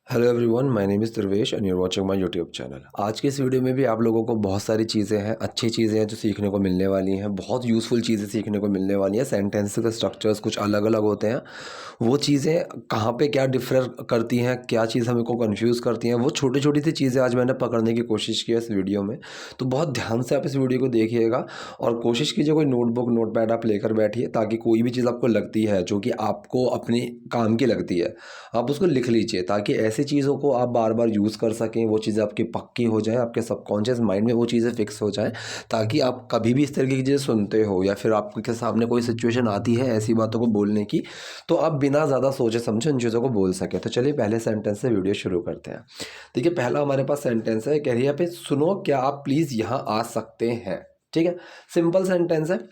Hello everyone, my name is Durvesh and your watching my YouTube channel. आज की इस video में भी आप लोगों को बहुत सारी चीज़ें हैं, अच्छी चीज़ें हैं जो सीखने को मिलने वाली हैं, बहुत यूज़फुल चीज़ें सीखने को मिलने वाली हैं। सेंटेंस के स्ट्रक्चर्स कुछ अलग अलग होते हैं, वो चीज़ें कहाँ पे क्या डिफर करती हैं, क्या चीज़ हमें को कन्फ्यूज़ करती हैं, वो छोटी छोटी सी चीज़ें आज मैंने पकड़ने की कोशिश की है इस वीडियो में। तो बहुत ध्यान से आप इस वीडियो को देखिएगा और कोशिश कीजिए कोई नोटबुक नोटपैड आप लेकर बैठिए, ताकि कोई भी चीज़ आपको लगती है जो कि आपको अपने काम की लगती है, आप उसको लिख लीजिए, ताकि ऐसी चीज़ों को आप बार बार यूज़ कर सकें, वो चीज़ें आपकी पक्की हो जाएँ, आपके सबकॉन्शियस माइंड में वो चीज़ें फिक्स हो जाएँ, ताकि आप कभी भी इस तरीके की चीज़ें सुनते हो या फिर आपके सामने कोई सिचुएशन आती है ऐसी बातों को बोलने की, तो आप बिना ज़्यादा सोचे समझे उन चीज़ों को बोल सकें। तो चलिए पहले सेंटेंस से वीडियो शुरू करते हैं। देखिए, पहला हमारे पास सेंटेंस है, कह रही है पे सुनो, क्या आप प्लीज़ यहाँ आ सकते हैं। ठीक है, सिंपल सेंटेंस है।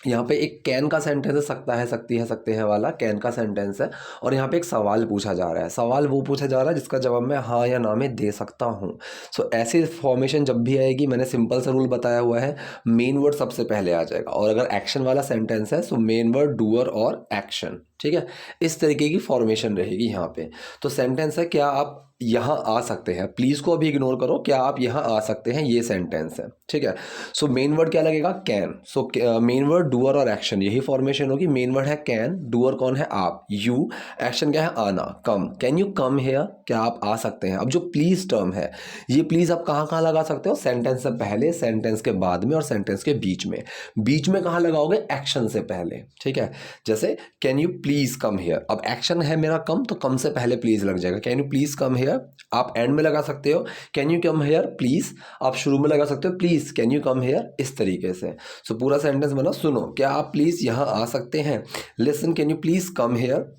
यहाँ पे एक कैन का सेंटेंस है, सकता है, सकती है, सकते हैं वाला कैन का सेंटेंस है। और यहाँ पे एक सवाल पूछा जा रहा है, सवाल वो पूछा जा रहा है जिसका जवाब मैं हाँ या ना में दे सकता हूँ। सो ऐसी फॉर्मेशन जब भी आएगी, मैंने सिंपल सा रूल बताया हुआ है, मेन वर्ड सबसे पहले आ जाएगा। और अगर एक्शन वाला सेंटेंस है सो मेन वर्ड डूअर और एक्शन। ठीक है, इस तरीके की फॉर्मेशन रहेगी यहाँ पे। तो सेंटेंस है, क्या आप यहाँ आ सकते हैं। प्लीज़ को अभी इग्नोर करो, क्या आप यहाँ आ सकते हैं, ये सेंटेंस है। ठीक है, सो मेन वर्ड क्या लगेगा, can. So main word doer और एक्शन, यही फॉर्मेशन होगी। मेन वर्ड है कैन, डूअर कौन है, आप, यू, एक्शन क्या है, आना, कम। कैन यू कम हेयर, क्या आप आ सकते हैं। अब जो प्लीज़ टर्म है, ये प्लीज़ आप कहाँ कहाँ लगा सकते हो, सेंटेंस से पहले, सेंटेंस के बाद में और सेंटेंस के बीच में। बीच में कहाँ लगाओगे, एक्शन से पहले। ठीक है, जैसे can you please come here, अब एक्शन है मेरा कम, तो कम से पहले प्लीज़ लग जाएगा। Can you please come here, आप एंड में लगा सकते हो can you come here please, आप शुरू में लगा सकते हो please can you come here, इस तरीके से। सो पूरा सेंटेंस बना, सुनो, क्या आप प्लीज़ यहाँ आ सकते हैं। Listen, can you please come here.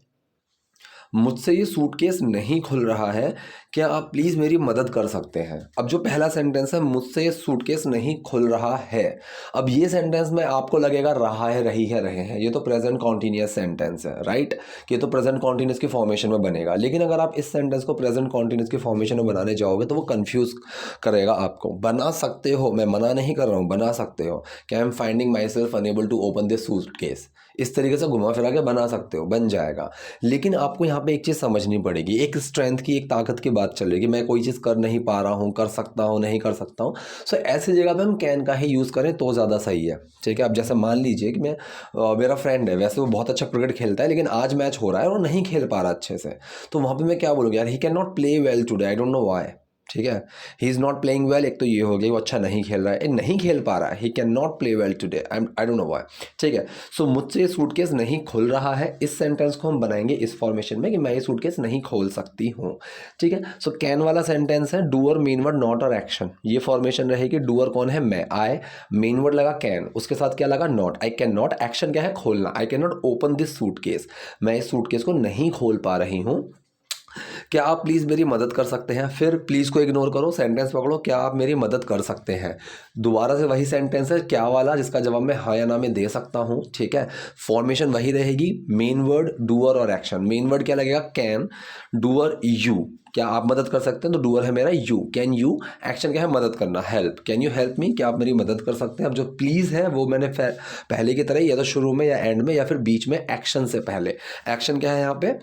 मुझसे ये सूटकेस नहीं खुल रहा है, क्या आप प्लीज़ मेरी मदद कर सकते हैं। अब जो पहला सेंटेंस है, मुझसे ये सूटकेस नहीं खुल रहा है, अब ये सेंटेंस में आपको लगेगा रहा है, रही है, रहे हैं, ये तो प्रेजेंट कॉन्टिन्यूअस सेंटेंस है, राइट। ये तो प्रेजेंट कॉन्टिन्यूअस की फॉर्मेशन में बनेगा। लेकिन अगर आप इस सेंटेंस को प्रेजेंट कॉन्टिन्यूअस की फॉर्मेशन में बनाने जाओगे तो वो कन्फ्यूज़ करेगा आपको। बना सकते हो, मैं मना नहीं कर रहा हूँ, बना सकते हो। क्या I am finding myself unable to open this suitcase, इस तरीके से घुमा फिरा के बना सकते हो, बन जाएगा। लेकिन आपको यहाँ पे एक चीज़ समझनी पड़ेगी, एक स्ट्रेंथ की, एक ताकत की बात चल रही है कि मैं कोई चीज़ कर नहीं पा रहा हूँ, कर सकता हूँ, नहीं कर सकता हूँ। सो ऐसी जगह पे हम कैन का ही यूज़ करें तो ज़्यादा सही है। ठीक है, अब जैसे मान लीजिए कि मैं मेरा फ्रेंड है, वैसे वो बहुत अच्छा क्रिकेट खेलता है, लेकिन आज मैच हो रहा है और वो नहीं खेल पा रहा अच्छे से, तो वहाँ पे मैं क्या बोलूँगा, यार he can not play well today, I don't know why. ठीक है, he is not playing well, एक तो ये हो गया, वो अच्छा नहीं खेल रहा है, नहीं खेल पा रहा है, he can not play well today, I don't know why. ठीक है, सो मुझसे ये सूटकेस नहीं खुल रहा है, इस सेंटेंस को हम बनाएंगे इस फॉर्मेशन में कि मैं ये सूटकेस नहीं खोल सकती हूँ। ठीक है, सो कैन वाला सेंटेंस है, डूअर, मेन वर्ड, नॉट और एक्शन, ये फॉर्मेशन रहेगी। डूअर कौन है, मैं, आई, मेन वर्ड लगा कैन, उसके साथ क्या लगा, not, I can not, action क्या है, खोलना, I can not open this suitcase, मैं इस सूटकेस को नहीं खोल पा रही हूँ, क्या आप प्लीज़ मेरी मदद कर सकते हैं। फिर प्लीज़ को इग्नोर करो, सेंटेंस पकड़ो, क्या आप मेरी मदद कर सकते हैं। दोबारा से वही सेंटेंस है, क्या वाला, जिसका जवाब मैं हाँ या ना में दे सकता हूँ। ठीक है, फॉर्मेशन वही रहेगी, मेन वर्ड, डूअर और एक्शन। मेन वर्ड क्या लगेगा, कैन, डूअर यू, क्या आप मदद कर सकते हैं, तो डूअर है मेरा यू, कैन यू, एक्शन क्या है, मदद करना, help, can you help me, क्या आप मेरी मदद कर सकते हैं। अब जो प्लीज़ है वो मैंने पहले की तरह या तो शुरू में या एंड में या फिर बीच में, एक्शन से पहले। एक्शन क्या है यहाँ पे,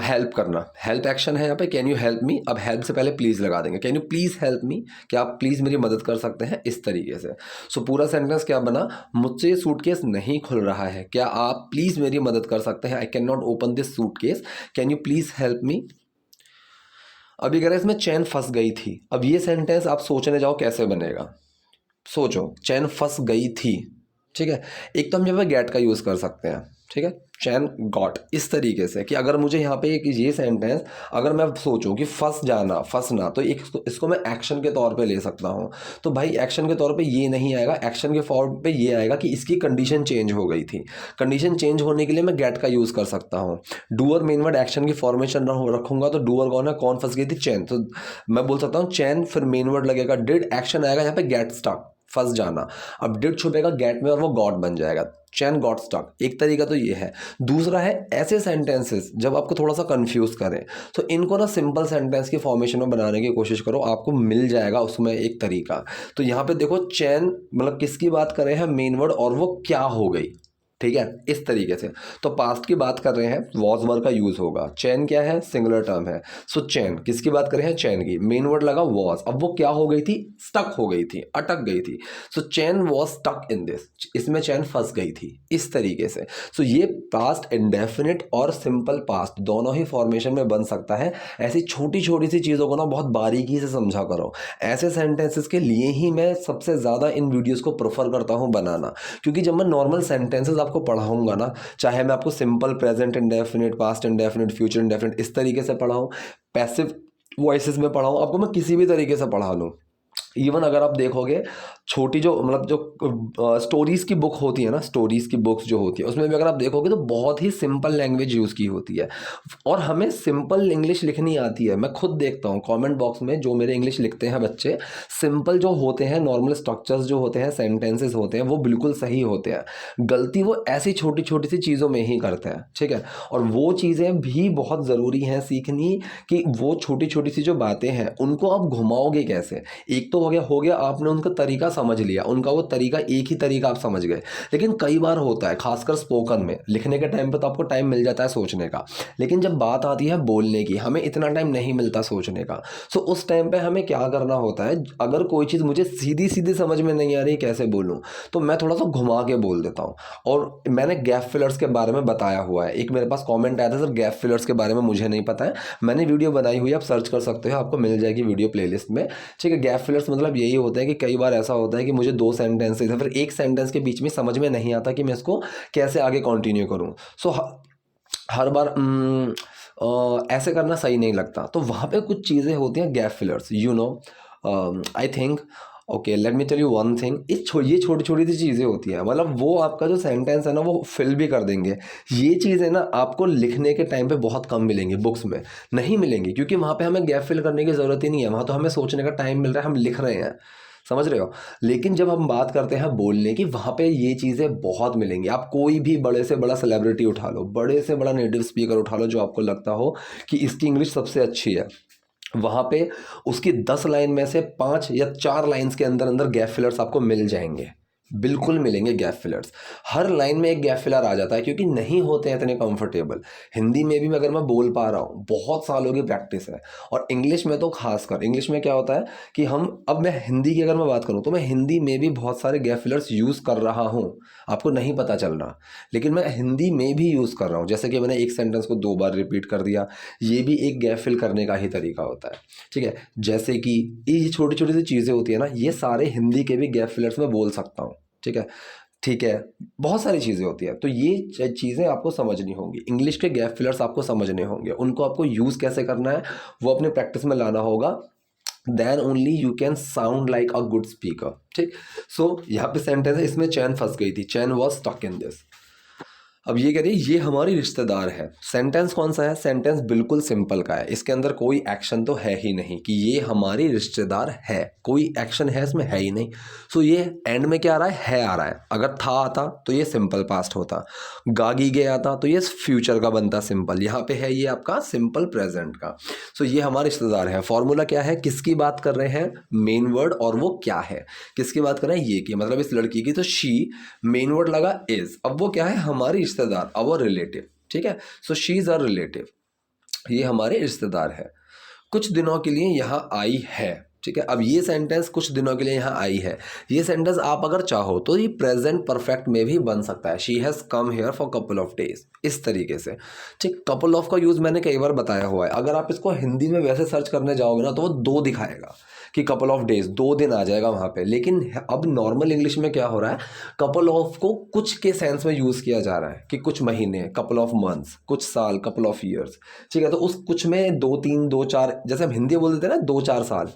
हेल्प करना, हेल्प एक्शन है यहाँ पे, कैन यू हेल्प मी, अब हेल्प से पहले प्लीज़ लगा देंगे, can you please help me, क्या आप प्लीज़ मेरी मदद कर सकते हैं, इस तरीके से। सो पूरा सेंटेंस क्या बना, मुझसे ये सूटकेस नहीं खुल रहा है, क्या आप प्लीज़ मेरी मदद कर सकते हैं, I can not open this suitcase, can you please help me. अभी अगर इसमें चैन फंस गई थी, अब ये सेंटेंस आप सोचने जाओ कैसे बनेगा। सोचो, चैन फंस गई थी। ठीक है, एक तो हम यहाँ पे गेट का यूज़ कर सकते हैं। ठीक है, चैन गॉट, इस तरीके से कि अगर मुझे यहाँ पे एक ये सेंटेंस, अगर मैं सोचूं कि फंस जाना, फंसना, तो एक इसको मैं एक्शन के तौर पे ले सकता हूँ। तो भाई एक्शन के तौर पे ये नहीं आएगा, एक्शन के फॉर्म पे ये आएगा कि इसकी कंडीशन चेंज हो गई थी। कंडीशन चेंज होने के लिए मैं गेट का यूज़ कर सकता हूँ। डूअर, मेन वर्ड, एक्शन की फॉर्मेशन रखूंगा, तो डूअर कौन है, कौन फंस गई थी, चैन, तो मैं बोल सकता हूँ चैन, फिर मेन वर्ड लगेगा डिड, एक्शन आएगा यहाँ पे गेट स्टक, फंस जाना। अब डिड छुपेगा गेट में और वो गॉट बन जाएगा, चैन गॉट स्टक। एक तरीका तो ये है। दूसरा है ऐसे सेंटेंसेस जब आपको थोड़ा सा कंफ्यूज करें, तो इनको ना सिंपल सेंटेंस की फॉर्मेशन में बनाने की कोशिश करो, आपको मिल जाएगा उसमें एक तरीका। तो यहाँ पे देखो, चैन मतलब किसकी बात कर रहे हैं, मेन वर्ड, और वो क्या हो गई, ठीक है, इस तरीके से। तो पास्ट की बात कर रहे हैं, वॉज वर्ब का यूज होगा। चैन क्या है, सिंगुलर टर्म है। सो चैन, किसकी बात कर रहे हैं, चैन की। मेन वर्ड लगा वॉज, अब वो क्या हो गई थी, स्टक हो गई थी, अटक गई थी। सो चैन वॉज स्टक इन दिस, इसमें चैन फंस गई थी, इस तरीके से। सो ये पास्ट इंडेफिनिट और सिंपल पास्ट दोनों ही फॉर्मेशन में बन सकता है। ऐसी छोटी छोटी सी चीज़ों को ना बहुत बारीकी से समझा करो। ऐसे सेंटेंसेस के लिए ही मैं सबसे ज़्यादा इन वीडियोज़ को प्रेफर करता हूँ बनाना, क्योंकि जब मैं नॉर्मल सेंटेंसेस आपको पढ़ाऊंगा ना, चाहे मैं आपको simple, present indefinite, past indefinite, future indefinite इस तरीके से पढ़ाऊँ, पैसिव वॉइसेस में पढ़ाऊँ, आपको मैं किसी भी तरीके से पढ़ा लूँ। इवन अगर आप देखोगे छोटी जो मतलब जो स्टोरीज़ की बुक होती है ना, स्टोरीज़ की बुक्स जो होती है उसमें भी अगर आप देखोगे तो बहुत ही सिंपल लैंग्वेज यूज़ की होती है, और हमें सिंपल इंग्लिश लिखनी आती है। मैं खुद देखता हूँ कमेंट बॉक्स में जो मेरे इंग्लिश लिखते हैं बच्चे, सिंपल जो होते हैं, नॉर्मल स्ट्रक्चर्स जो होते हैं, सेंटेंसेस होते हैं, वो बिल्कुल सही होते हैं। गलती वो ऐसी छोटी छोटी सी चीज़ों में ही करते हैं, ठीक है। और वो चीज़ें भी बहुत ज़रूरी हैं सीखनी, कि वो छोटी छोटी सी जो बातें हैं उनको आप घुमाओगे कैसे। एक तो हो गया आपने उनका तरीका समझ लिया, उनका वो तरीका, एक ही तरीका आप समझ गए। लेकिन कई बार होता है, खासकर स्पोकन में, लिखने के टाइम पे तो आपको टाइम मिल जाता है सोचने का, लेकिन जब बात आती है बोलने की, हमें इतना टाइम नहीं मिलता सोचने का। सो उस टाइम पे हमें क्या करना होता है, अगर कोई चीज़ मुझे सीधी सीधी समझ में नहीं आ रही कैसे बोलूँ, तो मैं थोड़ा सा घुमा के बोल देता हूँ। और मैंने गैप फिलर्स के बारे में बताया हुआ है, एक मेरे पास कॉमेंट आया था, सर गैप फिलर्स के बारे में मुझे नहीं पता है, मैंने वीडियो बनाई हुई है, आप सर्च कर सकते हो, आपको मिल जाएगी वीडियो प्लेलिस्ट में, ठीक है। गैप फिलर्स मतलब यही होता है कि कई बार ऐसा होता है कि मुझे दो सेंटेंसेस है, फिर एक सेंटेंस के बीच में समझ में नहीं आता कि मैं इसको कैसे आगे कंटिन्यू करूं। सो हर बार ऐसे करना सही नहीं लगता, तो वहाँ पे कुछ चीज़ें होती हैं gap fillers, you know. I think, okay, let me tell you one thing, ये छोटी छोटी सी चीज़ें होती हैं, मतलब वो आपका जो सेंटेंस है ना वो फिल भी कर देंगे। ये चीज़ें ना आपको लिखने के टाइम पे बहुत कम मिलेंगी, बुक्स में नहीं मिलेंगी, क्योंकि वहाँ पे हमें गैप फिल करने की ज़रूरत ही नहीं है, वहाँ तो हमें सोचने का टाइम मिल रहा है, हम लिख रहे हैं, समझ रहे हो। लेकिन जब हम बात करते हैं बोलने की, वहाँ पे ये चीज़ें बहुत मिलेंगी। आप कोई भी बड़े से बड़ा सेलिब्रिटी उठा लो, बड़े से बड़ा नेटिव स्पीकर उठा लो, जो आपको लगता हो कि इसकी इंग्लिश सबसे अच्छी है, वहाँ पे उसकी 10 लाइन में से 5 या 4 लाइन्स के अंदर अंदर गैप फिलर्स आपको मिल जाएंगे, बिल्कुल मिलेंगे गैप फिलर्स। हर लाइन में एक गैप फिलर आ जाता है, क्योंकि नहीं होते हैं इतने कंफर्टेबल। हिंदी में भी अगर मैं बोल पा रहा हूँ, बहुत सालों की प्रैक्टिस है, और इंग्लिश में तो खासकर। इंग्लिश में क्या होता है कि अब मैं हिंदी की अगर मैं बात करूँ, तो मैं हिंदी में भी बहुत सारे गैप फिलर्स यूज़ कर रहा हूँ, आपको नहीं पता चल रहा, लेकिन मैं हिंदी में भी यूज़ कर रहा हूँ। जैसे कि मैंने एक सेंटेंस को 2 बार रिपीट कर दिया, ये भी एक गैप फिल करने का ही तरीका होता है, ठीक है। जैसे कि ये छोटी छोटी सी चीज़ें होती है ना, ये सारे हिंदी के भी गैप फिलर्स में बोल सकता हूँ, ठीक है, ठीक है। बहुत सारी चीज़ें होती हैं, तो ये चीज़ें आपको समझनी होंगी। इंग्लिश के गैप फिलर्स आपको समझने होंगे, उनको आपको यूज़ कैसे करना है वो अपने प्रैक्टिस में लाना होगा। Then only you can sound like a good speaker, ठीक। सो यहाँ पे सेंटेंस है, इसमें चैन फंस गई थी, चैन वॉज स्टक इन दिस। अब ये कह रही है ये हमारी रिश्तेदार है। सेंटेंस कौन सा है, सेंटेंस बिल्कुल सिंपल का है, इसके अंदर कोई एक्शन तो है ही नहीं कि ये हमारी रिश्तेदार है, कोई एक्शन है इसमें, है ही नहीं। सो ये एंड में क्या आ रहा है आ रहा है। अगर था आता तो ये सिंपल पास्ट होता, गागी गया आता तो ये फ्यूचर का बनता सिंपल, यहाँ पे है ये आपका सिंपल प्रेजेंट का। सो ये हमारे रिश्तेदार है। फॉर्मूला क्या है, किसकी बात कर रहे हैं, मेन वर्ड, और वो क्या है, किसकी बात कर रहे हैं, ये की, मतलब इस लड़की की, तो शी, मेन वर्ड लगा इज, अब वो क्या है, हमारी रिश्तेदार, अवर रिलेटिव, ठीक है। So she is a relative, ये हमारे रिश्तेदार है। कुछ दिनों के लिए यहाँ आई है, ठीक है। अब ये सेंटेंस कुछ दिनों के लिए यहाँ आई है, ये सेंटेंस आप अगर चाहो तो ये प्रेजेंट परफेक्ट में भी बन सकता है। She has come here for couple of days, इस तरीके से, ठीक। कपल ऑफ का यूज़ मैंने कई बार बताया हुआ है, अगर आप इसको हिंदी में वैसे सर्च करने जाओगे ना तो वो 2 दिखाएगा कि कपल ऑफ डेज, 2 दिन आ जाएगा वहाँ पे। लेकिन अब नॉर्मल इंग्लिश में क्या हो रहा है, कपल ऑफ को कुछ के सेंस में यूज़ किया जा रहा है कि कुछ महीने, कपल ऑफ मंथ्स, कुछ साल, कपल ऑफ ईयर्स, ठीक है। तो उस कुछ में 2 3 2 4, जैसे हम हिंदी बोल देते हैं ना 2 4 साल,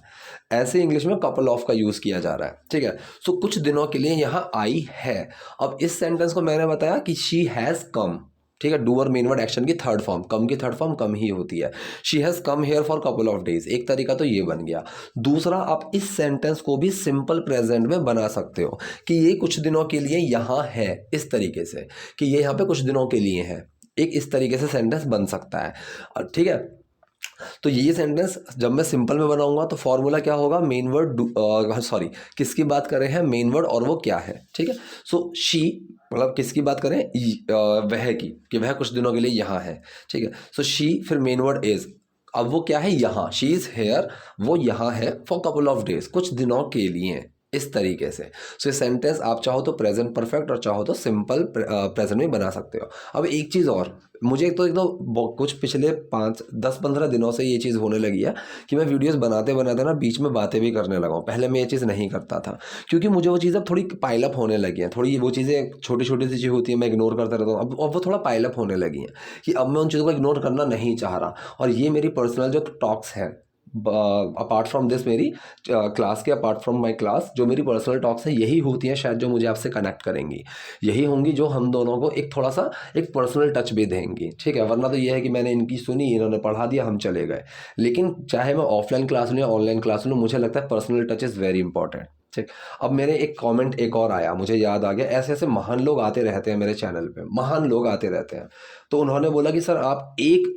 ऐसे इंग्लिश में कपल ऑफ का यूज़ किया जा रहा है, ठीक है। सो कुछ दिनों के लिए यहाँ आई है। अब इस सेंटेंस को मैंने बताया कि शी हैज़ कम, ठीक है, डू और मेन वर्ड एक्शन की थर्ड फॉर्म, कम की थर्ड फॉर्म कम ही होती है। She has come here for couple of days, एक तरीका तो ये बन गया। दूसरा, आप इस सेंटेंस को भी सिंपल प्रेजेंट में बना सकते हो कि ये कुछ दिनों के लिए यहाँ है, इस तरीके से कि ये यहाँ पे कुछ दिनों के लिए है, एक इस तरीके से सेंटेंस बन सकता है, ठीक है। तो ये सेंटेंस जब मैं सिंपल में बनाऊंगा तो फॉर्मूला क्या होगा, मेन वर्ड, सॉरी किसकी बात कर रहे हैं, मेन वर्ड और वो क्या है, ठीक है। सो शी मतलब किसकी बात करें, वह की, कि वह कुछ दिनों के लिए यहाँ है, ठीक है। सो शी फिर मेन वर्ड इज, अब वो क्या है, यहाँ, शी इज़ हेयर, वो यहाँ है फॉर कपल ऑफ डेज, कुछ दिनों के लिए, इस तरीके से। सो ये सेंटेंस आप चाहो तो प्रेजेंट परफेक्ट और चाहो तो सिंपल प्रेजेंट में बना सकते हो। अब एक चीज़ और, मुझे एक तो कुछ पिछले 5-10-15 दिनों से ये चीज़ होने लगी है कि मैं वीडियोस बनाते बनाते ना बीच में बातें भी करने लगा हूँ। पहले मैं ये चीज़ नहीं करता था, क्योंकि मुझे वो चीज़ें थोड़ी पाइलअप होने लगी हैं, थोड़ी वो चीज़ें छोटी छोटी सी चीज़ होती है मैं इग्नोर करता रहता हूँ, अब वो थोड़ा पाइलअप होने लगी हैं कि अब मैं उन चीज़ों को इग्नोर करना नहीं चाह रहा। और ये मेरी पर्सनल जो टॉक्स हैं, अपार्ट फ्रॉम दिस, मेरी क्लास के अपार्ट फ्रॉम माई क्लास जो मेरी पर्सनल टॉक्स है, यही होती हैं शायद जो मुझे आपसे कनेक्ट करेंगी, यही होंगी जो हम दोनों को एक थोड़ा सा एक पर्सनल टच भी देंगी, ठीक है। वरना तो ये है कि मैंने इनकी सुनी, इन्होंने पढ़ा दिया, हम चले गए। लेकिन चाहे मैं ऑफलाइन क्लास लूँ या ऑनलाइन क्लास लूँ, मुझे लगता है personal touch is very important, ठीक। अब मेरे एक कमेंट एक और आया, मुझे याद आ गया, ऐसे ऐसे महान लोग आते रहते हैं मेरे चैनल पे, महान लोग आते रहते हैं। तो उन्होंने बोला कि सर आप एक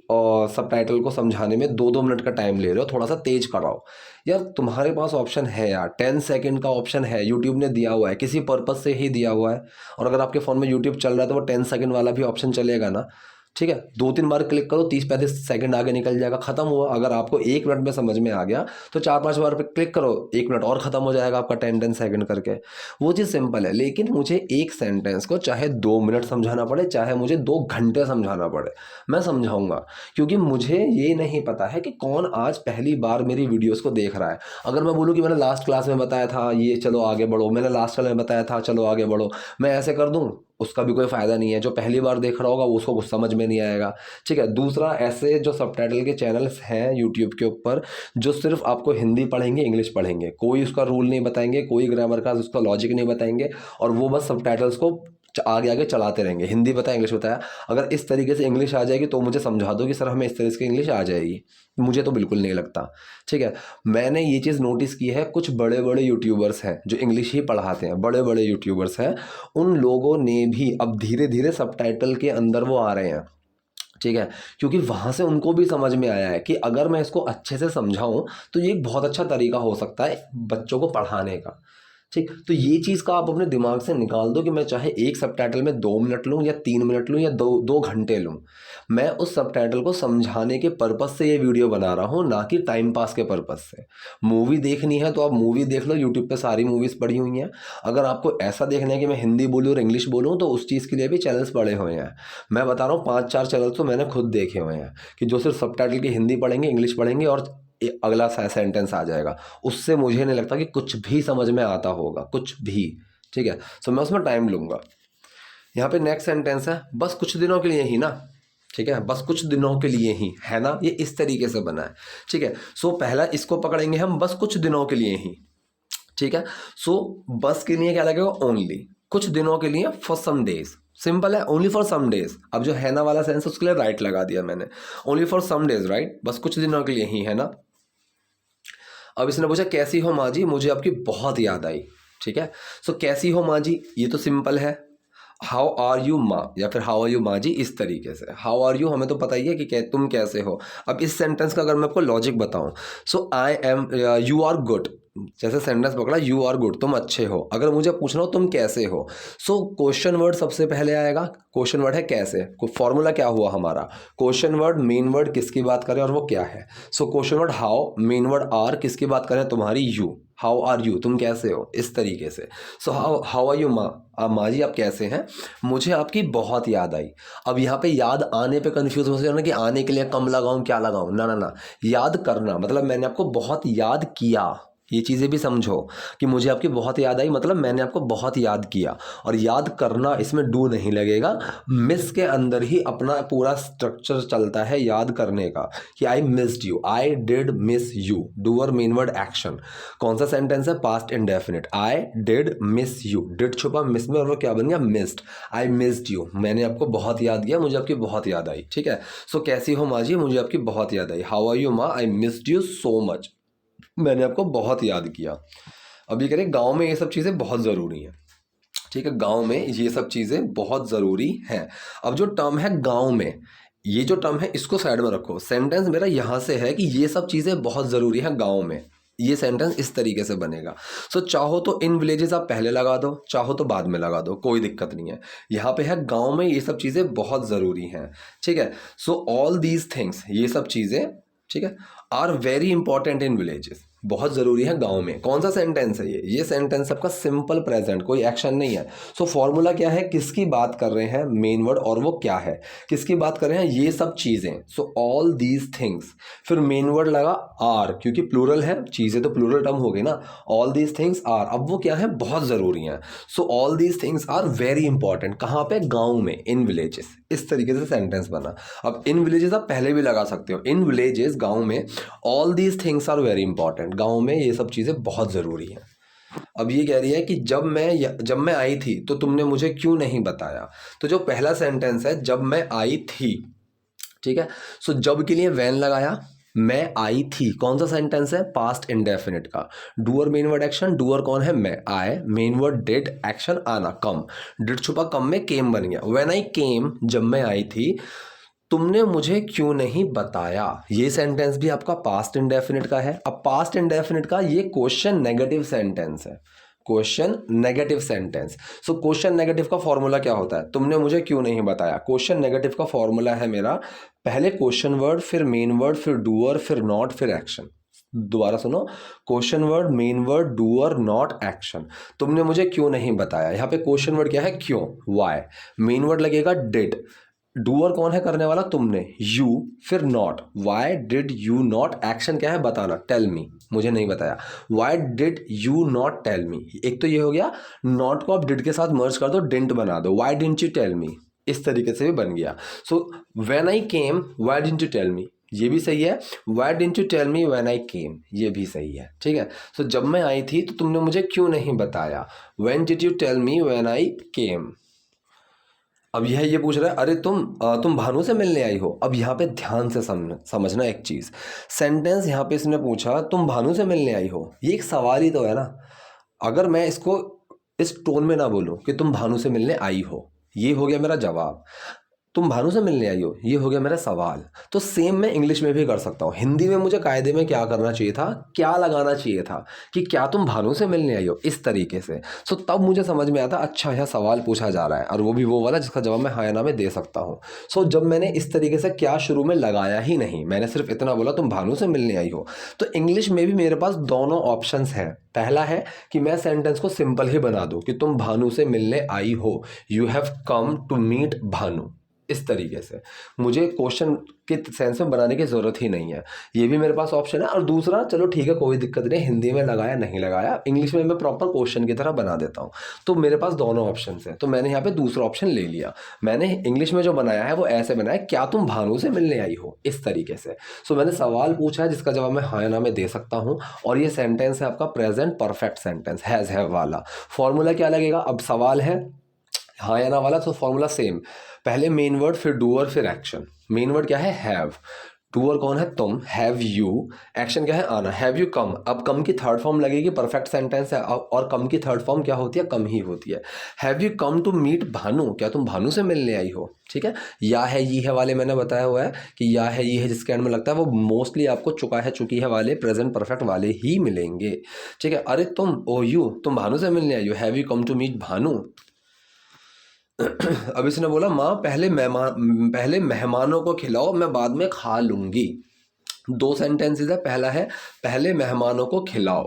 सबटाइटल को समझाने में 2-2 मिनट का टाइम ले रहे हो, थोड़ा सा तेज कराओ। यार तुम्हारे पास ऑप्शन है यार, 10 सेकंड का ऑप्शन है, यूट्यूब ने दिया हुआ है, किसी पर्पज़ से ही दिया हुआ है। और अगर आपके फ़ोन में यूट्यूब चल रहा है तो वो 10 सेकंड वाला भी ऑप्शन चलेगा ना, ठीक है। 2-3 बार क्लिक करो, 30-35 सेकंड आगे निकल जाएगा, ख़त्म हुआ। अगर आपको 1 मिनट में समझ में आ गया तो 4-5 बार पे क्लिक करो, 1 मिनट और ख़त्म हो जाएगा आपका 10-10 सेकंड करके। वो चीज़ सिंपल है। लेकिन मुझे एक सेंटेंस को चाहे 2 मिनट समझाना पड़े, चाहे मुझे 2 घंटे समझाना पड़े, मैं समझाऊंगा, क्योंकि मुझे ये नहीं पता है कि कौन आज पहली बार मेरी वीडियोस को देख रहा है। अगर मैं बोलूँ कि मैंने लास्ट क्लास में बताया था ये, चलो आगे बढ़ो, मैंने लास्ट क्लास में बताया था, चलो आगे बढ़ो, मैं ऐसे कर दूँ, उसका भी कोई फ़ायदा नहीं है। जो पहली बार देख रहा होगा उसको कुछ समझ में नहीं आएगा, ठीक है। दूसरा, ऐसे जो सबटाइटल के चैनल्स हैं यूट्यूब के ऊपर, जो सिर्फ आपको हिंदी पढ़ेंगे, इंग्लिश पढ़ेंगे, कोई उसका रूल नहीं बताएंगे, कोई ग्रामर का उसका लॉजिक नहीं बताएंगे, और वो बस सबटाइटल्स को आगे आगे चलाते रहेंगे, हिंदी बताया, इंग्लिश बताया। अगर इस तरीके से इंग्लिश आ जाएगी तो मुझे समझा दो कि सर हमें इस तरीके से इंग्लिश आ जाएगी, मुझे तो बिल्कुल नहीं लगता, ठीक है। मैंने ये चीज़ नोटिस की है, कुछ बड़े बड़े यूट्यूबर्स हैं जो इंग्लिश ही पढ़ाते हैं, बड़े बड़े यूट्यूबर्स हैं, उन लोगों ने भी अब धीरे धीरे सबटाइटल के अंदर वो आ रहे हैं, ठीक है। क्योंकि वहाँ से उनको भी समझ में आया है कि अगर मैं इसको अच्छे से समझाऊं तो ये एक बहुत अच्छा तरीका हो सकता है बच्चों को पढ़ाने का, ठीक। तो ये चीज़ का आप अपने दिमाग से निकाल दो कि मैं चाहे एक सबटाइटल में 2 मिनट लूँ या 3 मिनट लूँ या 2 घंटे लूँ, मैं उस सबटाइटल को समझाने के पर्पज़ से ये वीडियो बना रहा हूँ, ना कि टाइम पास के पर्पज़ से। मूवी देखनी है तो आप मूवी देख लो, यूट्यूब पे सारी मूवीज़ पड़ी हुई हैं। अगर आपको ऐसा देखना है कि मैं हिंदी बोलूँ और इंग्लिश बोलूँ, तो उस चीज़ के लिए भी चैनल्स पड़े हुए हैं। मैं बता रहा हूँ 5-4 चैनल तो मैंने खुद देखे हुए हैं कि जो सिर्फ सबटाइटल की हिंदी पढ़ेंगे, इंग्लिश पढ़ेंगे और अगला सेंटेंस आ जाएगा। उससे मुझे नहीं लगता कि कुछ भी समझ में आता होगा, कुछ भी, ठीक है। सो मैं उसमें टाइम लूँगा। यहाँ पे नेक्स्ट सेंटेंस है, बस कुछ दिनों के लिए ही ना, ठीक है, बस कुछ दिनों के लिए ही, है ना, ये इस तरीके से बना है, ठीक है। सो पहला इसको पकड़ेंगे हम, बस कुछ दिनों के लिए ही, ठीक है। सो बस के लिए क्या लगेगा, ओनली, कुछ दिनों के लिए, फॉर सम डेज, सिंपल है, ओनली फॉर सम डेज। अब जो है ना वाला सेंस उसके लिए राइट लगा दिया मैंने, only for some days, right, बस कुछ दिनों के लिए ही, है ना। अब इसने पूछा कैसी हो माँ जी, मुझे आपकी बहुत याद आई, ठीक है। सो कैसी हो माँ जी, ये तो सिंपल है, हाउ आर यू माँ, या फिर हाउ आर यू माँ जी, इस तरीके से। हाउ आर यू हमें तो पता ही है कि तुम कैसे हो। अब इस सेंटेंस का अगर मैं आपको लॉजिक बताऊं, so I am, you are good, जैसे सेंटेंस पकड़ा, यू आर गुड, तुम अच्छे हो। अगर मुझे पूछना हो तुम कैसे हो, सो क्वेश्चन वर्ड सबसे पहले आएगा। क्वेश्चन वर्ड है कैसे, फॉर्मूला क्या हुआ हमारा, क्वेश्चन वर्ड, मेन वर्ड किसकी बात करें और वो क्या है। So question word how, main word are, किसकी बात करें, तुम्हारी, यू, हाउ आर यू, तुम कैसे हो, इस तरीके से। सो हाउ आर यू माँ, माँ जी आप कैसे हैं, मुझे आपकी बहुत याद आई। अब यहाँ पे याद आने पे कंफ्यूज हो जाना कि आने के लिए कम लगाऊं क्या लगाऊं, ना ना ना, याद करना मतलब मैंने आपको बहुत याद किया, ये चीज़ें भी समझो कि मुझे आपकी बहुत याद आई मतलब मैंने आपको बहुत याद किया। और याद करना, इसमें डू नहीं लगेगा, मिस के अंदर ही अपना पूरा स्ट्रक्चर चलता है याद करने का, कि I missed you, I did miss you, doer main word action. कौन सा सेंटेंस है, past indefinite, I did miss you, did छुपा मिस में और वो क्या बन गया, मिस्ड, आई मिस्ड यू, मैंने आपको बहुत याद किया, मुझे आपकी बहुत याद आई, ठीक है। सो कैसी हो माँ जी, मुझे आपकी बहुत याद आई, हाउ आर यू माँ, I missed you so much, मैंने आपको बहुत याद किया। अब ये करें, गांव में ये सब चीज़ें बहुत ज़रूरी हैं, ठीक है, गांव में ये सब चीज़ें बहुत ज़रूरी हैं। अब जो टर्म है गांव में, ये जो टर्म है इसको साइड में रखो। सेंटेंस मेरा यहाँ से है कि ये सब चीज़ें बहुत ज़रूरी हैं गाँव में। ये सेंटेंस इस तरीके से बनेगा। सो चाहो तो इन विलेजेस आप पहले लगा दो, चाहो तो बाद में लगा दो, कोई दिक्कत नहीं है। यहाँ पे है गांव में ये सब चीज़ें बहुत ज़रूरी हैं, ठीक है। सो ऑल दीज थिंग्स, ये सब चीज़ें, ठीक है, are very important in villages, बहुत ज़रूरी है गांव में। कौन सा सेंटेंस है ये सेंटेंस आपका सिंपल प्रेजेंट, कोई एक्शन नहीं है। सो फॉर्मूला क्या है, किसकी बात कर रहे हैं, मेन वर्ड, और वो क्या है, किसकी बात कर रहे हैं, ये सब चीज़ें। सो ऑल दीज थिंग्स, फिर मेन वर्ड लगा आर, क्योंकि प्लूरल है, चीज़ें तो प्लूरल टर्म हो गई ना। ऑल दीज थिंग्स आर, अब वो क्या है, बहुत ज़रूरी हैं। So all these things are very important, कहाँ पे, गाँव में, इन विलेजेस। इस तरीके से सेंटेंस बना। अब इन विलेजेस आप पहले भी लगा सकते हो, इन विलेजेस, गाँव में, all these things are very important, गाँव में ये सब चीज़ें बहुत ज़रूरी हैं। अब ये कह रही है कि जब मैं आई थी तो तुमने मुझे क्यों नहीं बताया। तो जो पहला सेंटेंस है, जब मैं आई थी, ठीक है। सो जब के लिए वैन लगाया, मैं आई थी, कौन सा सेंटेंस है, पास्ट इंडेफिनिट का। Doer main word action, doer कौन है, मैं, आए मेन वर्ड डिड, एक्शन आना, कम, डिड छुपा कम में केम बन गया। व्हेन आई केम, जब मैं आई थी, तुमने मुझे क्यों नहीं बताया। ये सेंटेंस भी आपका पास्ट इंडेफिनिट का है। अब पास्ट इंडेफिनिट का ये क्वेश्चन नेगेटिव सेंटेंस है, question negative sentence. So question negative का फॉर्मूला क्या होता है, तुमने मुझे क्यों नहीं बताया। क्वेश्चन नेगेटिव का फॉर्मूला है मेरा, पहले क्वेश्चन वर्ड, फिर मेन वर्ड, फिर डूअर, फिर नॉट, फिर एक्शन। दोबारा सुनो, question word, main word, doer, not, action. तुमने मुझे क्यों नहीं बताया, यहाँ पे क्वेश्चन वर्ड क्या है, क्यों, वाई, मेन वर्ड लगेगा डिड, डूअर कौन है, करने वाला, तुमने, यू, फिर not, why did you not, action क्या है, बताना, टेल मी, मुझे नहीं बताया, why did you not tell me. एक तो ये हो गया, नॉट को आप डिड के साथ मर्ज कर दो, डिडंट बना दो, why didn't you tell me, इस तरीके से भी बन गया। So when I came, why didn't you tell me, ये भी सही है। Why didn't you tell me when I came, ये भी सही है, ठीक है। सो जब मैं आई थी तो तुमने मुझे क्यों नहीं बताया। When did you tell me when I came. अब यह ये पूछ रहा है, अरे तुम भानु से मिलने आई हो। अब यहाँ पे ध्यान से समझना एक चीज़, सेंटेंस यहाँ पे इसने पूछा तुम भानु से मिलने आई हो, ये एक सवाल ही तो है ना। अगर मैं इसको इस टोन में ना बोलूँ कि तुम भानु से मिलने आई हो, ये हो गया मेरा जवाब। तुम भानु से मिलने आई हो, ये हो गया मेरा सवाल। तो सेम मैं इंग्लिश में भी कर सकता हूँ। हिंदी में मुझे कायदे में क्या करना चाहिए था, क्या लगाना चाहिए था कि क्या तुम भानु से मिलने आई हो, इस तरीके से। सो तब मुझे समझ में आता, अच्छा यह सवाल पूछा जा रहा है, और वो भी वो वाला जिसका जवाब मैं हाँ या ना में दे सकता हूँ। सो जब मैंने इस तरीके से क्या शुरू में लगाया ही नहीं, मैंने सिर्फ इतना बोला तुम भानु से मिलने आई हो, तो इंग्लिश में भी मेरे पास दोनों ऑप्शंस हैं। पहला है कि मैं सेंटेंस को सिंपल ही बना दूं कि तुम भानु से मिलने आई हो, you have come to meet Bhanu, इस तरीके से। मुझे क्वेश्चन के सेंस में बनाने की ज़रूरत ही नहीं है, ये भी मेरे पास ऑप्शन है। और दूसरा, चलो ठीक है कोई दिक्कत नहीं, हिंदी में लगाया नहीं लगाया, इंग्लिश में मैं प्रॉपर क्वेश्चन की तरह बना देता हूँ। तो मेरे पास दोनों ऑप्शन हैं, तो मैंने यहाँ पे दूसरा ऑप्शन ले लिया। मैंने इंग्लिश में जो बनाया है वो ऐसे बनाया, क्या तुम भानु से मिलने आई हो, इस तरीके से। सो मैंने सवाल पूछा है जिसका जवाब मैं हाँ या ना में दे सकता हूँ, और ये सेंटेंस है आपका present perfect sentence, has have वाला। फॉर्मूला क्या लगेगा, अब सवाल है हाँ या ना वाला, तो फॉर्मूला सेम, पहले मेन वर्ड, फिर डूअर, फिर एक्शन। मेन वर्ड क्या है, हैव, डूअर कौन है, तुम, हैव यू, एक्शन क्या है, आना, हैव यू कम। अब कम की थर्ड फॉर्म लगेगी, परफेक्ट सेंटेंस है, और कम की थर्ड फॉर्म क्या होती है, कम ही होती है। Have you come to meet Bhanu, क्या तुम भानु से मिलने आई हो, ठीक है। या है ये है वाले मैंने बताया हुआ है कि या है ये है जिसके एंड में लगता है वो मोस्टली आपको चुका है चुकी है वाले प्रेजेंट परफेक्ट वाले ही मिलेंगे, ठीक है। अरे तुम यू, तुम भानु से मिलने आई हो, have you come to meet Bhanu. अब इसने बोला माँ पहले मेहमानों को खिलाओ, मैं बाद में खा लूंगी। दो सेंटेंसेस है, पहला है पहले मेहमानों को खिलाओ,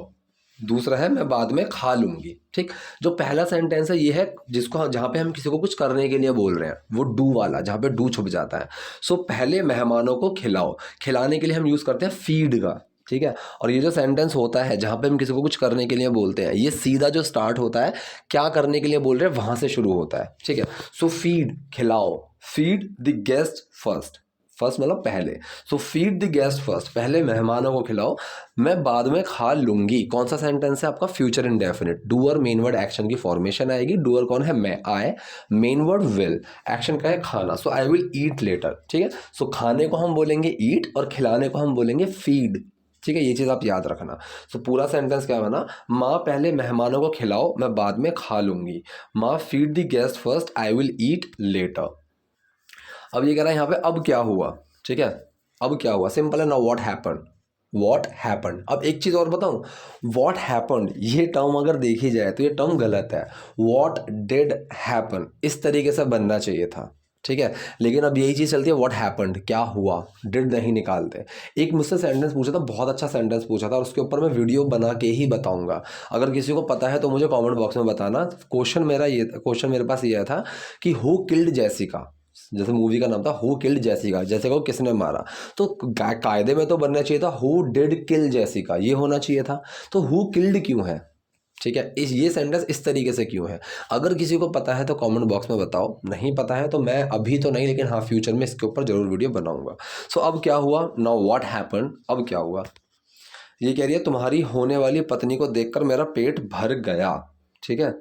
दूसरा है मैं बाद में खा लूंगी, ठीक। जो पहला सेंटेंस है ये है जिसको जहाँ पे हम किसी को कुछ करने के लिए बोल रहे हैं, वो डू वाला, जहाँ पे डू छुप जाता है। सो पहले मेहमानों को खिलाओ, खिलाने के लिए हम यूज़ करते हैं फीड का, ठीक है। और ये जो सेंटेंस होता है जहाँ पे हम किसी को कुछ करने के लिए बोलते हैं, ये सीधा जो स्टार्ट होता है क्या करने के लिए बोल रहे हैं वहाँ से शुरू होता है, ठीक है। सो फीड, खिलाओ, feed the guest first, first मतलब पहले। सो फीड द गेस्ट फर्स्ट, पहले मेहमानों को खिलाओ, मैं बाद में खा लूंगी। कौन सा सेंटेंस है आपका, future indefinite. Doer main word action की फॉर्मेशन आएगी, डूअर कौन है, मैं, आए, मेन वर्ड विल, एक्शन का है खाना, सो आई विल ईट लेटर, ठीक है। सो खाने को हम बोलेंगे ईट और खिलाने को हम बोलेंगे फीड, ठीक है। ये चीज़ आप याद रखना। सो पूरा सेंटेंस क्या बना, माँ पहले मेहमानों को खिलाओ, मैं बाद में खा लूंगी। माँ feed the guest first, I will eat later. अब ये कह रहा है यहाँ पे अब क्या हुआ, ठीक है, अब क्या हुआ, सिंपल है ना, व्हाट हैपन, व्हाट हैपन। अब एक चीज़ और बताऊँ, व्हाट हैपन ये टर्म अगर देखी जाए तो ये टर्म गलत है, व्हाट डिड हैपन इस तरीके से बनना चाहिए था, ठीक है। लेकिन अब यही चीज़ चलती है, व्हाट हैपन्ड क्या हुआ, डिड नहीं निकालते। एक मुझसे सेंटेंस पूछा था, बहुत अच्छा सेंटेंस पूछा था, और उसके ऊपर मैं वीडियो बना के ही बताऊंगा। अगर किसी को पता है तो मुझे कमेंट बॉक्स में बताना। क्वेश्चन मेरे पास ये था कि हु किल्ड जेसिका, जैसे मूवी का नाम था हु किल्ड जेसिका, जेसिका को किसने मारा, तो कायदे में तो बनना चाहिए था हु डिड किल जेसिका, ये होना चाहिए था। तो हु किल्ड क्यों है, ठीक है, ये सेंटेंस इस तरीके से क्यों है। अगर किसी को पता है तो कमेंट बॉक्स में बताओ, नहीं पता है तो मैं अभी तो नहीं, लेकिन हाँ फ्यूचर में इसके ऊपर जरूर वीडियो बनाऊंगा। सो अब क्या हुआ, नाउ व्हाट हैपेंड, अब क्या हुआ। ये कह रही है तुम्हारी होने वाली पत्नी को देखकर मेरा पेट भर गया, ठीक है।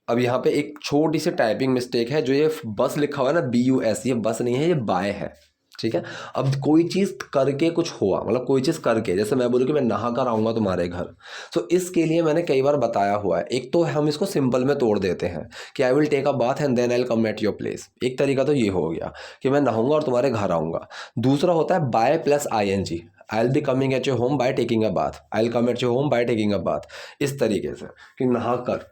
अब यहाँ पे एक छोटी सी टाइपिंग मिस्टेक है, जो ये बस लिखा हुआ है ना, BUS, ये बस नहीं है, ये बाय है, ठीक है। अब कोई चीज़ करके कुछ हुआ, मतलब कोई चीज़ करके, जैसे मैं बोलूँ कि मैं नहा कर आऊँगा तुम्हारे घर, तो इसके लिए मैंने कई बार बताया हुआ है। एक तो हम इसको सिंपल में तोड़ देते हैं कि I will take a bath and then I will come at your place, एक तरीका तो ये हो गया कि मैं नहाऊंगा और तुम्हारे घर आऊँगा। दूसरा होता है by plus ING, I will be coming at your home by taking a bath, I will come at your home by taking a bath, इस तरीके से कि नहा कर।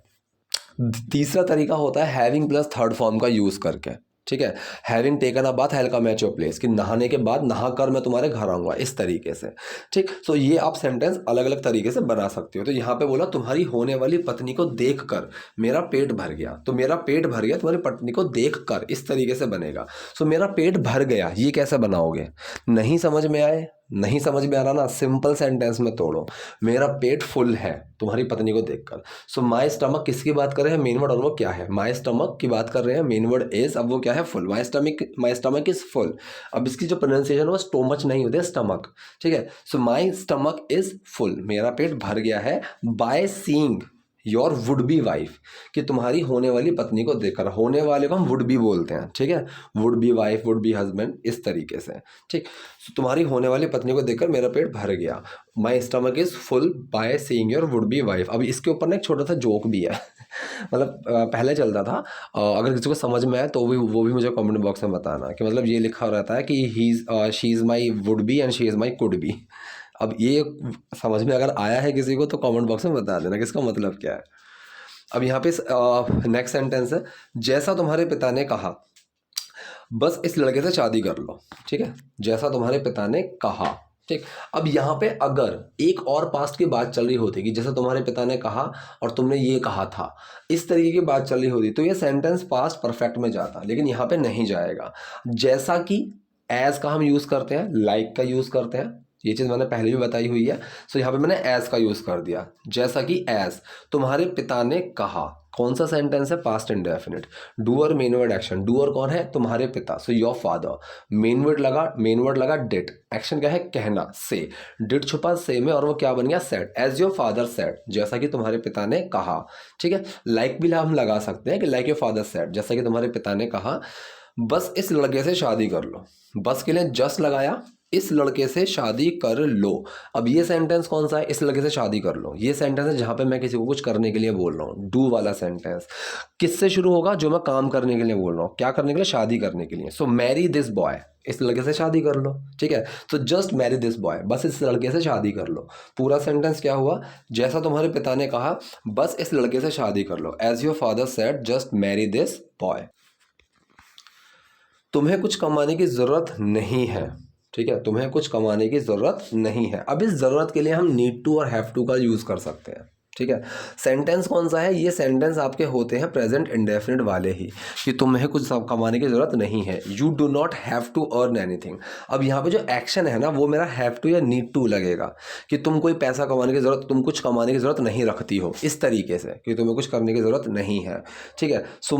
तीसरा तरीका होता है हैविंग प्लस थर्ड फॉर्म का यूज़ करके, ठीक है, having taken a bath I will come at your place, कि नहाने के बाद नहा कर मैं तुम्हारे घर आऊँगा, इस तरीके से, ठीक। सो ये आप सेंटेंस अलग अलग तरीके से बना सकते हो। तो यहाँ पे बोला तुम्हारी होने वाली पत्नी को देख कर मेरा पेट भर गया, तो मेरा पेट भर गया तुम्हारी पत्नी को देख कर, इस तरीके से बनेगा। सो मेरा पेट भर गया ये कैसे बनाओगे, नहीं समझ में आए, नहीं समझ में आ रहा ना, सिंपल सेंटेंस में तोड़ो, मेरा पेट फुल है तुम्हारी पत्नी को देखकर। सो माई स्टमक किसकी बात कर रहे हैं, मेन वर्ड, और वो क्या है, माई स्टमक की बात कर रहे हैं, मेन वर्ड इज, अब वो क्या है, full, my stomach is full. अब इसकी जो प्रोनाउंसिएशन है वो स्टोमच नहीं होती है, स्टमक, ठीक है। सो माई स्टमक इज फुल, मेरा पेट भर गया है, by seeing your would be wife, कि तुम्हारी होने वाली पत्नी को देखकर, होने वाले को हम वुड बी बोलते हैं, ठीक है, would be wife, would be husband, इस तरीके से, ठीक। So, तुम्हारी होने वाली पत्नी को देखकर मेरा पेट भर गया, my stomach is full by seeing your would be wife. अब इसके ऊपर ना एक छोटा सा जोक भी है मतलब पहले चलता था, अगर किसी को समझ में आए तो वो भी मुझे कमेंट बॉक्स में बताना, कि मतलब ये लिखा रहता है कि she is my would be and she is my could be. अब ये समझ में अगर आया है किसी को तो कमेंट बॉक्स में बता देना कि इसका मतलब क्या है। अब यहाँ पे नेक्स्ट सेंटेंस है, जैसा तुम्हारे पिता ने कहा बस इस लड़के से शादी कर लो, ठीक है, जैसा तुम्हारे पिता ने कहा, ठीक। अब यहाँ पे अगर एक और पास्ट की बात चल रही होती कि जैसा तुम्हारे पिता ने कहा और तुमने ये कहा था, इस तरीके की बात चल रही होती तो ये सेंटेंस पास्ट परफेक्ट में जाता, लेकिन यहाँ पे नहीं जाएगा। जैसा कि एज का हम यूज़ करते हैं, लाइक का यूज़ करते हैं, ये चीज़ मैंने पहले भी बताई हुई है। सो यहाँ पे मैंने एज का यूज़ कर दिया, जैसा कि एज तुम्हारे पिता ने कहा। कौन सा सेंटेंस है, past indefinite, doer main word action, doer कौन है, तुम्हारे पिता, so your father, main word लगा डिड, एक्शन क्या है, कहना, से, डिड छुपा से में और वो क्या बन गया, said, as your father said, जैसा कि तुम्हारे पिता ने कहा, ठीक है। लाइक भी हम लगा सकते हैं कि लाइक योर फादर सेड, जैसा कि तुम्हारे पिता ने कहा बस इस लड़के से शादी कर लो, बस के लिए जस्ट लगाया, इस लड़के से शादी कर लो। अब ये सेंटेंस कौन सा है, इस लड़के से शादी कर लो, ये सेंटेंस है जहाँ पे मैं किसी को कुछ करने के लिए बोल रहा हूँ, डू वाला सेंटेंस। किससे शुरू होगा, जो मैं काम करने के लिए बोल रहा हूँ, क्या करने के लिए, शादी करने के लिए। सो मैरी दिस बॉय, इस लड़के से शादी कर लो, ठीक है। तो जस्ट मैरी दिस बॉय, बस इस लड़के से शादी कर लो। पूरा सेंटेंस क्या हुआ, जैसा तुम्हारे पिता ने कहा बस इस लड़के से शादी कर लो, as your father said just marry this boy. तुम्हें कुछ कमाने की ज़रूरत नहीं है, ठीक है, तुम्हें कुछ कमाने की ज़रूरत नहीं है। अब इस ज़रूरत के लिए हम नीड टू और हैव टू का यूज़ कर सकते हैं, ठीक है। सेंटेंस कौन सा है, ये सेंटेंस आपके होते हैं प्रेजेंट इंडेफिनिट वाले ही, कि तुम्हें कुछ कमाने की ज़रूरत नहीं है, you do not have to earn anything. अब यहाँ पे जो एक्शन है ना वो मेरा हैव टू या नीड टू लगेगा, कि तुम कोई पैसा कमाने की ज़रूरत, तुम कुछ कमाने की ज़रूरत नहीं रखती हो, इस तरीके से कि तुम्हें कुछ करने की ज़रूरत नहीं है, ठीक है। So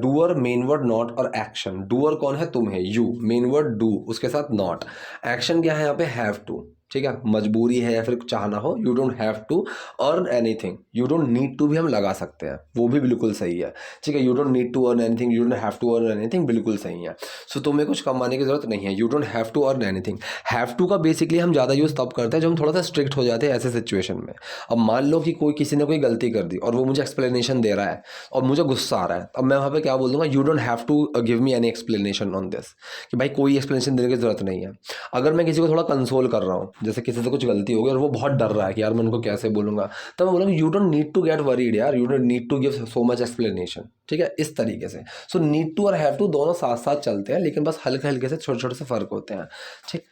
doer main word not और एक्शन, डूअर कौन है, तुम है, यू, मेन वर्ड डू, उसके साथ नॉट, एक्शन क्या है यहाँ पे, हैव टू, ठीक है, मजबूरी है या फिर चाहना हो, you don't have to earn anything, you don't need to भी हम लगा सकते हैं, वो भी बिल्कुल सही है। ठीक है, you don't need to earn anything, you don't have to earn anything, बिल्कुल सही है। सो तुम्हें कुछ कमाने की जरूरत नहीं है, you don't have to earn anything. Have to का बेसिकली हम ज़्यादा यूज़ तब करते हैं जब हम थोड़ा सा स्ट्रिक्ट हो जाते हैं ऐसे सिचुएशन में। अब मान लो कि किसी ने कोई गलती कर दी और वो मुझे एक्सप्लेनेशन दे रहा है और मुझे गुस्सा आ रहा है, अब मैं वहाँ पे क्या बोल दूंगा, you don't have to give me any explanation on this, कि भाई कोई एक्सप्लेनेशन देने की जरूरत नहीं है। अगर मैं किसी को थोड़ा कंसोल कर रहा हूँ, जैसे किसी से कुछ गलती हो गई और वो बहुत डर रहा है कि यार मैं उनको कैसे बोलूँगा, तब मैं बोलूँगा you don't need to get worried यार, you don't need to give so much explanation. ठीक है, इस तरीके से। सो नीड टू और हैव टू दोनों साथ साथ चलते हैं, लेकिन बस हल्के हल्के से छोटे छोटे से फर्क होते हैं। ठीक,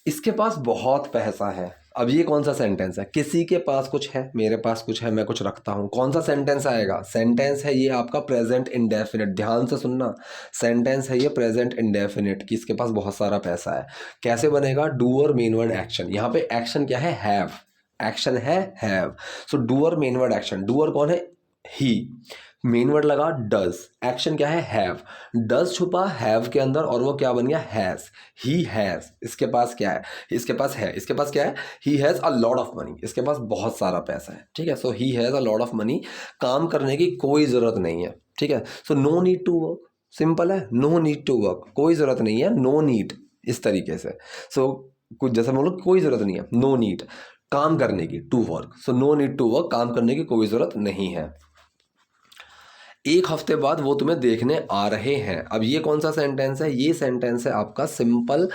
इसके पास बहुत पैसा है। अब ये कौन सा सेंटेंस है, किसी के पास कुछ है, मेरे पास कुछ है, मैं कुछ रखता हूँ, कौन सा सेंटेंस आएगा, सेंटेंस है ये आपका प्रेजेंट इंडेफिनिट, ध्यान से सुनना, सेंटेंस है ये प्रेजेंट इंडेफिनिट कि इसके पास बहुत सारा पैसा है। कैसे बनेगा, डूअर मेन वर्ड एक्शन, यहाँ पे एक्शन क्या है, हैव, एक्शन है have. So doer main word action, doer कौन है, ही, मेन वर्ड लगा डज, एक्शन क्या है, हैव, डज छुपा हैव के अंदर और वो क्या बन गया, हैज, ही हैज, इसके पास क्या है, इसके पास है, इसके पास क्या है, he has a lot of money, इसके पास बहुत सारा पैसा है। ठीक है, so he has a lot of money, काम करने की कोई ज़रूरत नहीं है। ठीक है, so no need to work, simple है, नो नीड टू वर्क, कोई ज़रूरत नहीं है, नो नीड, इस तरीके से। सो कुछ जैसे बोलो कोई ज़रूरत नहीं है, नो नीड, काम करने की, to work, so no need to work, काम करने की कोई ज़रूरत नहीं है। एक हफ्ते बाद वो तुम्हें देखने आ रहे हैं। अब ये कौन सा सेंटेंस है, ये सेंटेंस है आपका सिंपल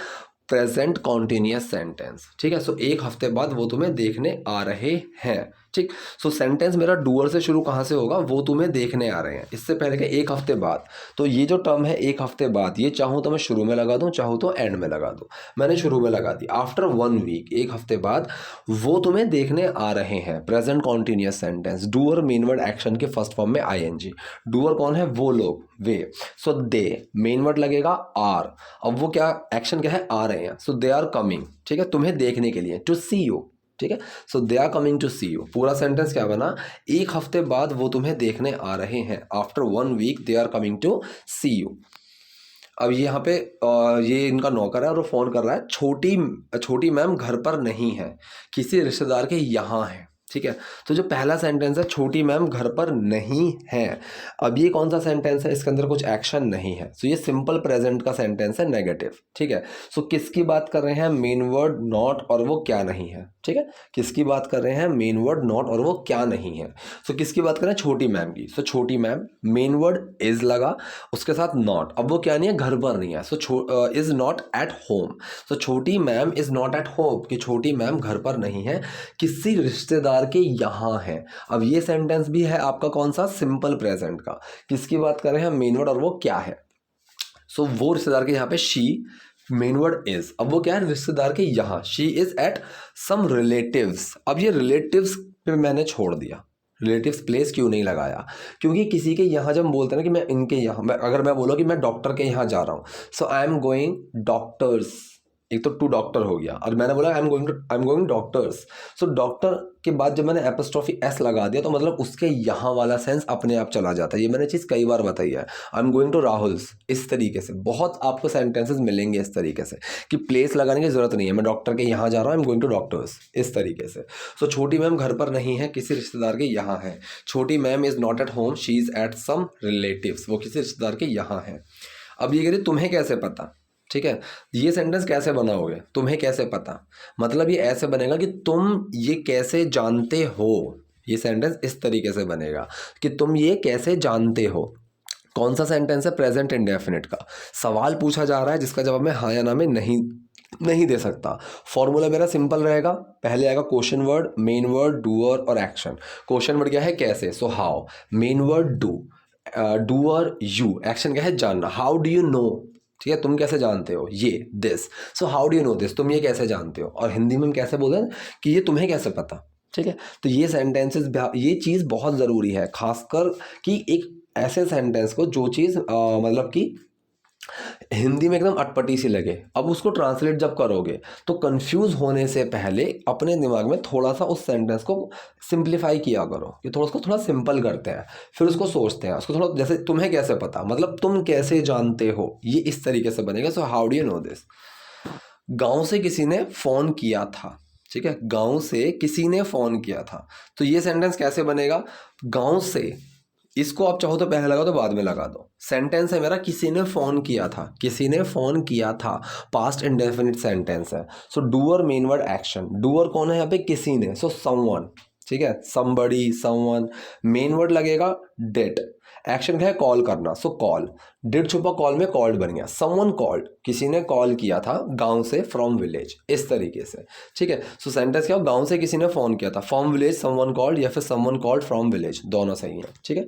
प्रेजेंट कॉन्टिन्यूअस सेंटेंस। ठीक है, सो एक हफ्ते बाद वो तुम्हें देखने आ रहे हैं। ठीक, सो सेंटेंस मेरा डूअर से शुरू कहाँ से होगा, वो तुम्हें देखने आ रहे हैं, इससे पहले के एक हफ्ते बाद। तो ये जो टर्म है एक हफ्ते बाद, ये चाहूँ तो मैं शुरू में लगा दूँ, चाहूँ तो एंड में लगा दूँ, मैंने शुरू में लगा दी। आफ्टर 1 वीक, एक हफ्ते बाद वो तुम्हें देखने आ रहे हैं, present continuous sentence, doer main word action के फर्स्ट फॉर्म में आईएनजी। डूअर कौन है, वो लोग, वे, सो दे, मेन वर्ड लगेगा आर, अब वो क्या, एक्शन क्या है, आ रहे हैं, सो दे आर कमिंग। ठीक है, तुम्हें देखने के लिए, टू सी यू। ठीक है, so they are coming to see you, पूरा सेंटेंस क्या बना, एक हफ्ते बाद वो तुम्हें देखने आ रहे हैं, after 1 week they are coming to see you. अब यहाँ पे ये इनका नौकर है और वो फ़ोन कर रहा है, छोटी मैम घर पर नहीं है, किसी रिश्तेदार के यहाँ है। ठीक है, तो जो पहला सेंटेंस है, छोटी मैम घर पर नहीं है, अब ये कौन सा सेंटेंस है, इसके अंदर कुछ एक्शन नहीं है, सो ये सिंपल प्रेजेंट का सेंटेंस है, नेगेटिव। ठीक है, सो किसकी बात कर रहे हैं, मेन वर्ड नॉट और वो क्या नहीं है। ठीक है, किसकी बात कर रहे हैं, मेन वर्ड नॉट और वो क्या नहीं है। सो किसकी बात कर रहे हैं, छोटी मैम की, सो छोटी मैम, मेन वर्ड इज लगा, उसके साथ नॉट, अब वो क्या नहीं है, घर पर नहीं है, so is not at home, so छोटी ma'am is not at home, कि छोटी मैम घर पर नहीं है, किसी रिश्तेदार के यहाँ है। अब ये सेंटेंस भी है आपका कौन सा, सिंपल प्रेजेंट का, किसकी बात कर रहे हैं, मेन वर्ड और वो क्या है, सो वो रिश्तेदार के यहाँ पे शी, मेन वर्ड इज, अब वो क्या है, रिश्तेदार के यहाँ, she is at some relatives. अब ये रिलेटिव्स पे मैंने छोड़ दिया, रिलेटिव्स प्लेस क्यों नहीं लगाया, क्योंकि किसी के यहाँ जब हम बोलते हैं ना कि मैं इनके यहाँ, अगर मैं बोलो कि मैं डॉक्टर के यहाँ जा रहा हूँ, सो आई एम गोइंग डॉक्टर्स, एक तो टू डॉक्टर हो गया, और मैंने बोला आई am going doctors, so doctor के बाद जब मैंने एपोस्ट्रोफी एस लगा दिया तो मतलब उसके यहाँ वाला सेंस अपने आप चला जाता है। ये मैंने चीज़ कई बार बताई है, I am going to Rahul's, इस तरीके से बहुत आपको सेंटेंसेस मिलेंगे इस तरीके से कि प्लेस लगाने की जरूरत नहीं है, मैं डॉक्टर के यहाँ जा रहा हूँ, I am going to doctor's, इस तरीके से। सो छोटी मैम घर पर नहीं है, किसी रिश्तेदार के यहाँ है, छोटी ma'am is not at home, she is at some relatives, वो किसी रिश्तेदार के यहाँ है। अब ये कह रही तुम्हें कैसे पता, ठीक है, ये सेंटेंस कैसे बनाओगे, तुम्हें कैसे पता, मतलब ये ऐसे बनेगा कि तुम ये कैसे जानते हो, ये सेंटेंस इस तरीके से बनेगा कि तुम ये कैसे जानते हो। कौन सा सेंटेंस है, प्रेजेंट इंडेफिनिट का, सवाल पूछा जा रहा है जिसका जवाब मैं हाँ या ना में नहीं दे सकता। फॉर्मूला मेरा सिंपल रहेगा, पहले आएगा question word, main word, doer और एक्शन। क्वेश्चन वर्ड क्या है, कैसे, so how, main word do, doer you, action क्या है, जानना, हाउ डू यू नो, ठीक है, तुम कैसे जानते हो, ये this, so how do you know this, तुम ये कैसे जानते हो, और हिंदी में हम कैसे बोलते हैं कि ये तुम्हें कैसे पता। ठीक है, तो ये सेंटेंसेस, ये चीज़ बहुत ज़रूरी है, खासकर कि एक ऐसे सेंटेंस को जो चीज़ मतलब कि हिंदी में एकदम अटपटी सी लगे, अब उसको ट्रांसलेट जब करोगे तो कंफ्यूज होने से पहले अपने दिमाग में थोड़ा सा उस सेंटेंस को सिंप्लीफाई किया करो कि थोड़ा उसको थोड़ा सिंपल करते हैं, फिर उसको सोचते हैं, उसको थोड़ा, जैसे तुम्हें कैसे पता, मतलब तुम कैसे जानते हो, ये इस तरीके से बनेगा। So how do you know this, गांव से किसी ने फ़ोन किया था, ठीक है, गांव से किसी ने फ़ोन किया था। तो ये सेंटेंस कैसे बनेगा, गांव से, इसको आप चाहो तो पहले लगा दो बाद में लगा दो। सेंटेंस है मेरा किसी ने फ़ोन किया था, किसी ने फ़ोन किया था, पास्ट इंडेफिनिट सेंटेंस है। So doer main word action, doer कौन है यहाँ पे, किसी ने, सो समवन, ठीक है, समबडी, समवन, मेन वर्ड लगेगा डिड, एक्शन क्या है, कॉल करना, सो कॉल, डिड छुपा कॉल में कॉल्ड बन गया, समवन कॉल्ड, किसी ने कॉल किया था गांव से, फ्रॉम विलेज, इस तरीके से, ठीक है। सो सेंटेंस क्या हो, गांव से किसी ने फ़ोन किया था, फ्रॉम विलेज समवन कॉल्ड, या फिर समवन कॉल्ड फ्रॉम विलेज, दोनों सही है, ठीक है।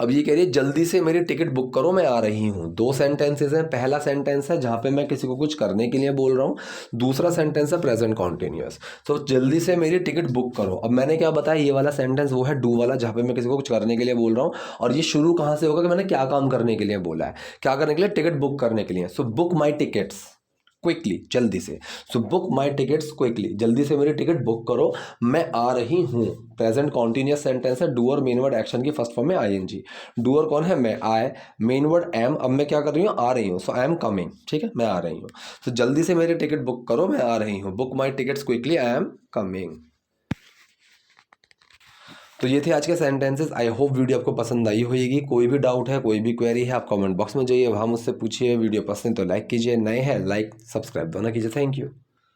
अब ये कह रही है जल्दी से मेरी टिकट बुक करो मैं आ रही हूँ। दो सेंटेंसेस हैं, पहला सेंटेंस है जहाँ पे मैं किसी को कुछ करने के लिए बोल रहा हूँ, दूसरा सेंटेंस है प्रेजेंट कॉन्टिन्यूअस। तो जल्दी से मेरी टिकट बुक करो, अब मैंने क्या बताया, ये वाला सेंटेंस वो है डू वाला, जहाँ पे मैं किसी को कुछ करने के लिए बोल रहा हूँ, और ये शुरू कहाँ से होगा कि मैंने क्या काम करने के लिए बोला है, क्या करने के लिए, टिकट बुक करने के लिए। सो बुक माई टिकट्स क्विकली, जल्दी से, सो बुक माई टिकट्स क्विकली, जल्दी से मेरी टिकट बुक करो मैं आ रही हूँ। प्रेजेंट कॉन्टिन्यूअस सेंटेंस है, डूअर मेन वर्ड एक्शन की फर्स्ट फॉर्म में आईएनजी, डूअर कौन है, मैं, आई, मेन वर्ड एम, अब मैं क्या कर रही हूँ, आ रही हूँ, सो आई एम कमिंग, ठीक है, मैं आ रही हूँ। तो जल्दी से मेरी टिकट बुक करो मैं आ रही हूँ, book my tickets quickly, I am coming. तो ये थे आज के सेंटेंसेस। आई होप वीडियो आपको पसंद आई होगी। कोई भी डाउट है, कोई भी क्वेरी है, आप कमेंट बॉक्स में जाइए, वहाँ मुझसे पूछिए। वीडियो पसंद तो लाइक कीजिए, नए हैं लाइक सब्सक्राइब दोनों कीजिए। Thank you.